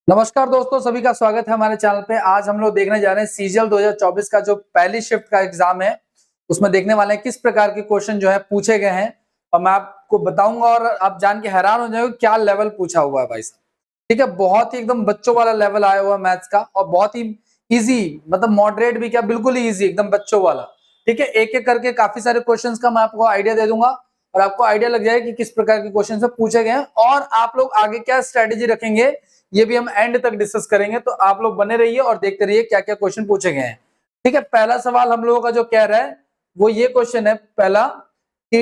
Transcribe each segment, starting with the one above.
नमस्कार दोस्तों, सभी का स्वागत है हमारे चैनल पे। आज हम लोग देखने जा रहे हैं सीजीएल 2024 का जो पहली शिफ्ट का एग्जाम है, उसमें देखने वाले हैं किस प्रकार के क्वेश्चन जो है पूछे गए हैं और मैं आपको बताऊंगा और आप जान के हैरान हो जाओगे क्या लेवल पूछा हुआ है भाई साहब। ठीक है, बहुत ही एकदम बच्चों वाला लेवल आया हुआ है मैथ्स का और बहुत ही इजी, मतलब मॉडरेट भी क्या, बिल्कुल ही इजी, एकदम बच्चों वाला। ठीक है, एक एक करके काफी सारे क्वेश्चंस का मैं आपको आइडिया दे दूंगा और आपको आइडिया लग जाएगा कि किस प्रकार के क्वेश्चन पूछे गए हैं और आप लोग आगे क्या स्ट्रेटेजी रखेंगे, ये भी हम एंड तक डिस्कस करेंगे। तो आप लोग बने रहिए और देखते रहिए क्या क्या क्वेश्चन पूछे गए हैं। ठीक है, पहला सवाल हम लोगों का जो कह रहा है वो ये क्वेश्चन है पहला कि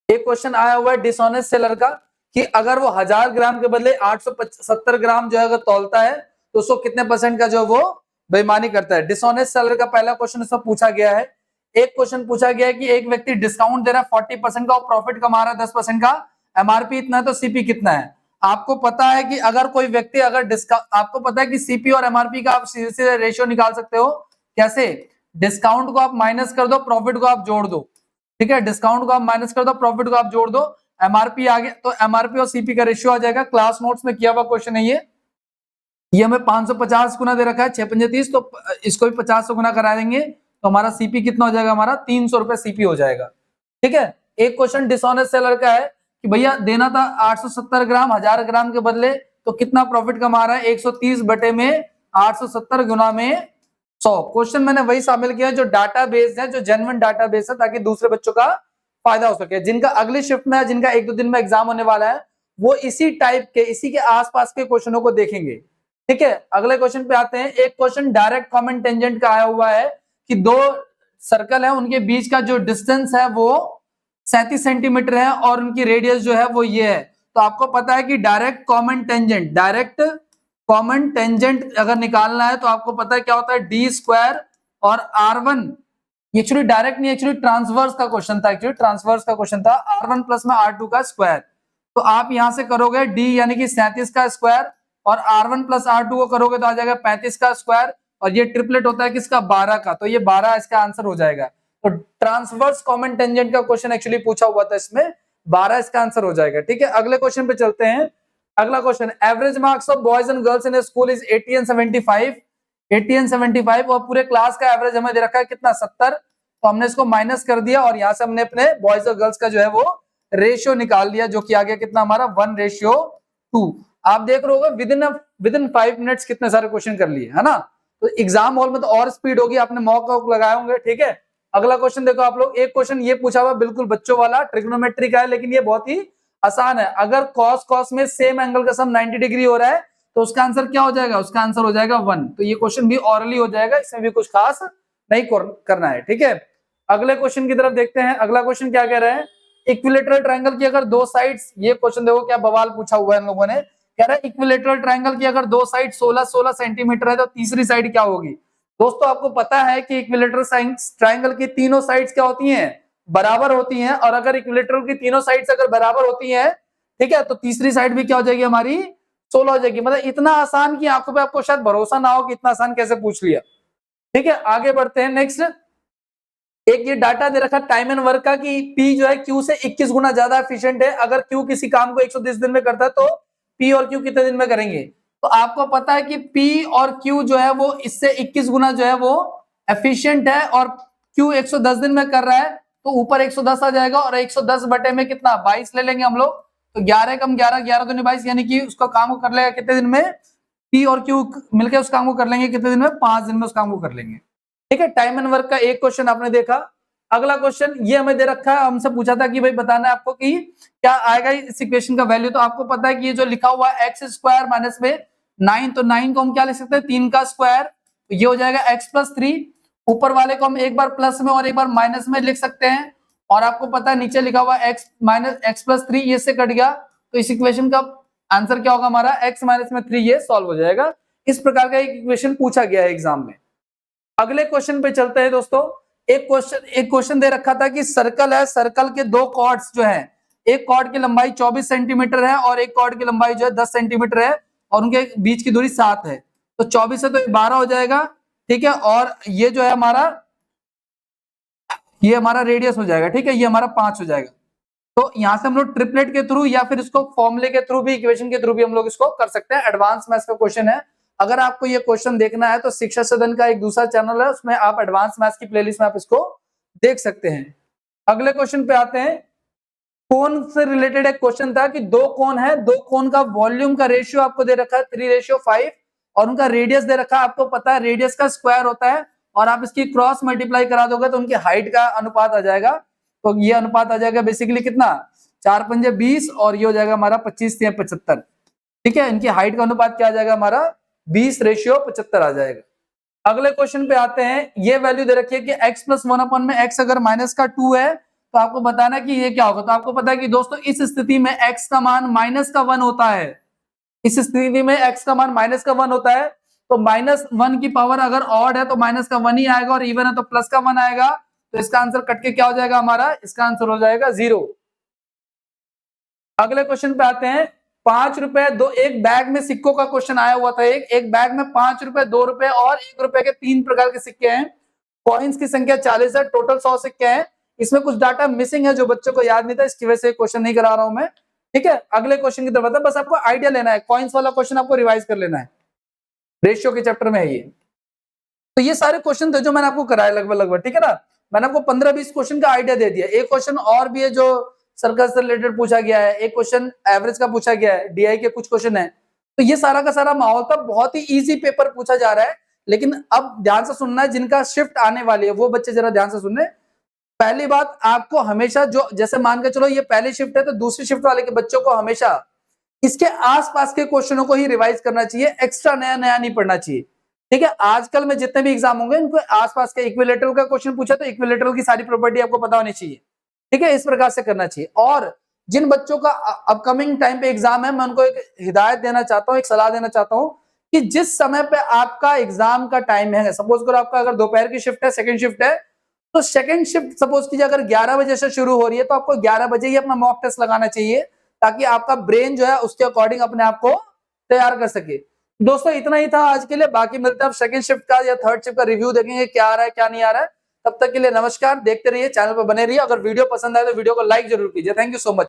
एक क्वेश्चन आया हुआ है डिसऑनेस्ट सेलर का कि अगर वो 1000 ग्राम के बदले 870 ग्राम जो है अगर तौलता है तो उसको कितने परसेंट का जो वो बेईमानी करता है। डिसऑनेस्ट सेलर का पहला क्वेश्चन इसमें पूछा गया है। एक क्वेश्चन पूछा गया है कि एक व्यक्ति डिस्काउंट दे रहा है 40% का और प्रॉफिट कमा रहा है 10% का, एमआरपी इतना है तो सीपी कितना है। आपको पता है कि अगर कोई व्यक्ति अगर आपको पता है कि सीपी और एमआरपी का आप सीधे सीधे रेशियो निकाल सकते हो। कैसे? डिस्काउंट को आप माइनस कर दो, प्रॉफिट को आप जोड़ दो। ठीक है, डिस्काउंट को आप माइनस कर दो, प्रॉफिट को आप जोड़ दो, एमआरपी आ गया तो एमआरपी और सीपी का रेशियो आ जाएगा। क्लास नोट्स में किया हुआ क्वेश्चन है ये हमें 550 गुना दे रखा है, 6 पंजे 30, तो इसको भी 50 से गुना करा देंगे तो हमारा सीपी कितना हो जाएगा, हमारा 300 रुपए सीपी हो जाएगा। ठीक है, एक क्वेश्चन डिसऑनेस्ट सेलर का है कि भैया देना था 870 ग्राम 1000 ग्राम के बदले, तो कितना प्रॉफिट कमा रहा है, 130 बटे में 870 गुना में 100। क्वेश्चन मैंने वही शामिल किया जो डाटा बेस है, जो जेन्युइन डाटा बेस है, ताकि दूसरे बच्चों का फायदा हो सके। जिनका अगली शिफ्ट में, जिनका एक दो दिन में एग्जाम होने वाला है, वो इसी टाइप के, इसी के आसपास के क्वेश्चनों को देखेंगे। ठीक है, अगले क्वेश्चन पे आते हैं। एक क्वेश्चन डायरेक्ट कॉमन टेंजेंट का आया हुआ है कि दो सर्कल है, उनके बीच का जो डिस्टेंस है वो 37 सेंटीमीटर है और उनकी रेडियस जो है वो ये है। तो आपको पता है कि डायरेक्ट कॉमन टेंजेंट अगर निकालना है तो आपको पता है क्या होता है, डी स्क्वायर और R1। एक्चुअली डायरेक्ट नहीं, एक्चुअली ट्रांसवर्स का क्वेश्चन था, R1 प्लस में R2 का स्क्वायर। तो आप यहां से करोगे डी यानी कि 37 का स्क्वायर और R1 प्लस R2 को करोगे तो आ जाएगा 35 का स्क्वायर और ये ट्रिपलेट होता है किसका, 12 का, तो ये 12 इसका आंसर हो जाएगा। तो ट्रांसवर्स कॉमन टेंजेंट का क्वेश्चन एक्चुअली पूछा हुआ था, इसमें 12 इसका आंसर हो जाएगा। ठीक है, अगले क्वेश्चन पे चलते हैं। अगला question, average marks of boys and girls in school is 80 and 75। 80 and 75 और पूरे क्लास का एवरेज हमें दे रखा है कितना, 70। तो हमने इसको माइनस कर दिया और यहां से हमने अपने बॉयज और गर्ल्स का जो है वो रेशियो निकाल लिया, जो कि आ गया कितना हमारा 1:2। आप देख रहे हो विद इन 5 मिनट्स कितने सारे क्वेश्चन कर लिए, है ना। तो एग्जाम हॉल में तो और स्पीड होगी, आपने मॉक लगाए होंगे। ठीक है, अगला क्वेश्चन देखो आप लोग। एक क्वेश्चन ये पूछा हुआ बिल्कुल बच्चों वाला, ट्रिग्नोमेट्री का है, लेकिन ये बहुत ही आसान है। अगर कॉस कॉस में सेम एंगल का सम 90 डिग्री हो रहा है तो उसका आंसर क्या हो जाएगा, उसका आंसर हो जाएगा 1। तो ये क्वेश्चन भी ऑरली हो जाएगा, इसमें भी कुछ खास नहीं करना है। ठीक है, अगले क्वेश्चन की तरफ देखते हैं। अगला क्वेश्चन क्या कह रहा है, इक्विलेटरल ट्रायंगल की अगर दो साइड्स, ये क्वेश्चन देखो क्या बवाल पूछा हुआ है इन लोगों ने। कह रहा है इक्विलेटरल ट्रायंगल की अगर दो साइड 16-16 सेंटीमीटर है तो तीसरी साइड क्या होगी। दोस्तों आपको पता है कि इक्विलेटरल ट्रायंगल की तीनों साइड्स क्या होती हैं, बराबर होती हैं। और अगर इक्विलेटरल की तीनों साइड्स अगर बराबर होती हैं, ठीक है, तो तीसरी साइड भी क्या हो जाएगी, हमारी 16 हो जाएगी। मतलब इतना आसान कि आंखों पे आपको शायद भरोसा ना हो कि इतना आसान कैसे पूछ लिया। ठीक है, आगे बढ़ते हैं। नेक्स्ट, एक ये डाटा दे रखा टाइम एंड वर्क का कि P जो है Q से 21 गुना ज्यादा एफिशिएंट है। अगर Q किसी काम को 130 दिन में करता है तो P और Q कितने दिन में करेंगे। तो आपको पता है कि P और Q जो है वो इससे 21 गुना जो है वो एफिशिएंट है और Q 110 दिन में कर रहा है, तो ऊपर 110 आ जाएगा और 110 बटे में कितना, 22 ले लेंगे हम लोग। तो 11 कम 11, 11 दूनी 22, यानी कि उसका काम को कर लेगा कितने दिन में, P और Q मिलकर उस काम को कर लेंगे कितने दिन में, 5 दिन में उस काम को कर लेंगे। ठीक है, टाइम एंड वर्क का एक क्वेश्चन आपने देखा। अगला क्वेश्चन ये हमें दे रखा है, हमसे पूछा था कि भाई बताना है आपको कि क्या आएगा इस इक्वेशन का वैल्यू। तो आपको पता है कि ये जो लिखा हुआ है एक्स स्क्वायर माइनस में 9, तो 9 को हम क्या लिख सकते हैं, 3 का स्क्वायर, तो ये हो जाएगा एक्स प्लस 3। ऊपर वाले को हम एक बार प्लस में और एक बार माइनस में लिख सकते हैं। और आपको पता है नीचे लिखा हुआ एक्स माइनस एक्स प्लस 3, ये से कट गया, तो इस इक्वेशन का आंसर क्या होगा हमारा, एक्स माइनस में 3, ये सॉल्व हो जाएगा। इस प्रकार का एक इक्वेशन पूछा गया है एग्जाम में। अगले क्वेश्चन पे चलते हैं दोस्तों। एक क्वेश्चन दे रखा था कि सर्कल है, सर्कल के दो कॉर्ड्स जो हैं, एक कॉर्ड की लंबाई 24 सेंटीमीटर है और एक कॉर्ड की लंबाई जो है 10 सेंटीमीटर है और उनके बीच की दूरी 7 है। तो 24 है तो 12 हो जाएगा। ठीक है, और ये जो है हमारा, ये हमारा रेडियस हो जाएगा। ठीक है, ये हमारा 5 हो जाएगा। तो यहाँ से हम लोग ट्रिपलेट के थ्रू या फिर इसको फॉर्मूले के थ्रू भी, इक्वेशन के थ्रू भी हम लोग इसको कर सकते हैं। एडवांस मैथ्स का क्वेश्चन है। अगर आपको ये क्वेश्चन देखना है तो शिक्षा सदन का एक दूसरा चैनल है, उसमें आप एडवांस मैथ्स की प्लेलिस्ट में आप इसको देख सकते हैं। अगले क्वेश्चन पे आते हैं। कोण से रिलेटेड एक क्वेश्चन था कि दो कोण है, दो कोण का वॉल्यूम का रेशियो आपको दे रखा है 3:5 और उनका रेडियस दे रखा है, आपको पता है रेडियस का स्क्वायर होता है, और आप इसकी क्रॉस मल्टीप्लाई करा दोगे तो उनकी हाइट का अनुपात आ जाएगा। तो ये अनुपात आ जाएगा बेसिकली कितना, 4 पंजे 20 और ये हो जाएगा हमारा 25 या 75। ठीक है, इनकी हाइट का अनुपात क्या आ जाएगा हमारा 20:75 आ जाएगा। अगले क्वेश्चन पे आते हैं। ये वैल्यू दे रखी है कि x + 1 में x अगर -2 है तो आपको बताना कि ये क्या होगा। तो आपको पता है कि दोस्तों इस स्थिति में x का मान -1 होता है। इस स्थिति में x का मान -1 होता है, तो -1 की पावर अगर ऑड है तो -1 ही आएगा, और इवन है तो +1 आएगा। तो इसका आंसर कट के क्या हो जाएगा हमारा, इसका आंसर हो जाएगा 0। अगले क्वेश्चन पे आते हैं। 5 रुपए दो, एक बैग में सिक्कों का क्वेश्चन आया हुआ था। एक बैग में 5 रुपए, 2 रुपए और 1 रुपए के 3 प्रकार के सिक्के हैं। कॉइन्स की संख्या 40 है, टोटल 100 सिक्के हैं। इसमें कुछ डाटा मिसिंग है जो बच्चों को याद नहीं था, इसकी वजह से क्वेश्चन नहीं करा रहा हूं मैं। ठीक है, अगले क्वेश्चन की तरफ आता है। बस आपको आइडिया लेना है, कॉइन्स वाला क्वेश्चन आपको रिवाइज कर लेना है, रेशियो के चैप्टर में है ये। तो ये सारे क्वेश्चन थे जो मैंने आपको कराए लगभग, ठीक है ना। मैंने आपको 15-20 क्वेश्चन का आइडिया दे दिया। एक क्वेश्चन और भी है जो सर्कल से रिलेटेड पूछा गया है, एक क्वेश्चन एवरेज का पूछा गया है, डीआई के कुछ क्वेश्चन है। तो ये सारा का सारा माहौल था, बहुत ही इजी पेपर पूछा जा रहा है। लेकिन अब ध्यान से सुनना है, जिनका शिफ्ट आने वाली है वो बच्चे जरा ध्यान से सुनने। पहली बात, आपको हमेशा जो, जैसे मान के चलो ये पहली शिफ्ट है तो दूसरी शिफ्ट वाले के बच्चों को हमेशा इसके आसपास के क्वेश्चनों को ही रिवाइज करना चाहिए, एक्स्ट्रा नया नया नहीं पढ़ना चाहिए। ठीक है, आजकल में जितने भी एग्जाम होंगे इनको आसपास के इक्विलेटरल का क्वेश्चन पूछा तो इक्विलेटरल की सारी प्रॉपर्टी आपको पता होनी चाहिए। ठीक है, इस प्रकार से करना चाहिए। और जिन बच्चों का अपकमिंग टाइम पे एग्जाम है, मैं उनको एक हिदायत देना चाहता हूँ, एक सलाह देना चाहता हूँ कि जिस समय पे आपका एग्जाम का टाइम है, सपोज करो आपका अगर दोपहर की शिफ्ट है, सेकंड शिफ्ट है, तो सेकंड शिफ्ट सपोज कीजिए अगर 11 बजे से शुरू हो रही है तो आपको 11 बजे ही अपना मॉक टेस्ट लगाना चाहिए, ताकि आपका ब्रेन जो है उसके अकॉर्डिंग अपने आप को तैयार कर सके। दोस्तों इतना ही था आज के लिए, बाकी मिलते हैं अब सेकंड शिफ्ट का या थर्ड शिफ्ट का रिव्यू देखेंगे, क्या आ रहा है क्या नहीं आ रहा है। तब तक के लिए नमस्कार, देखते रहिए, चैनल पर बने रहिए। अगर वीडियो पसंद आए तो वीडियो को लाइक जरूर कीजिए। Thank you so much.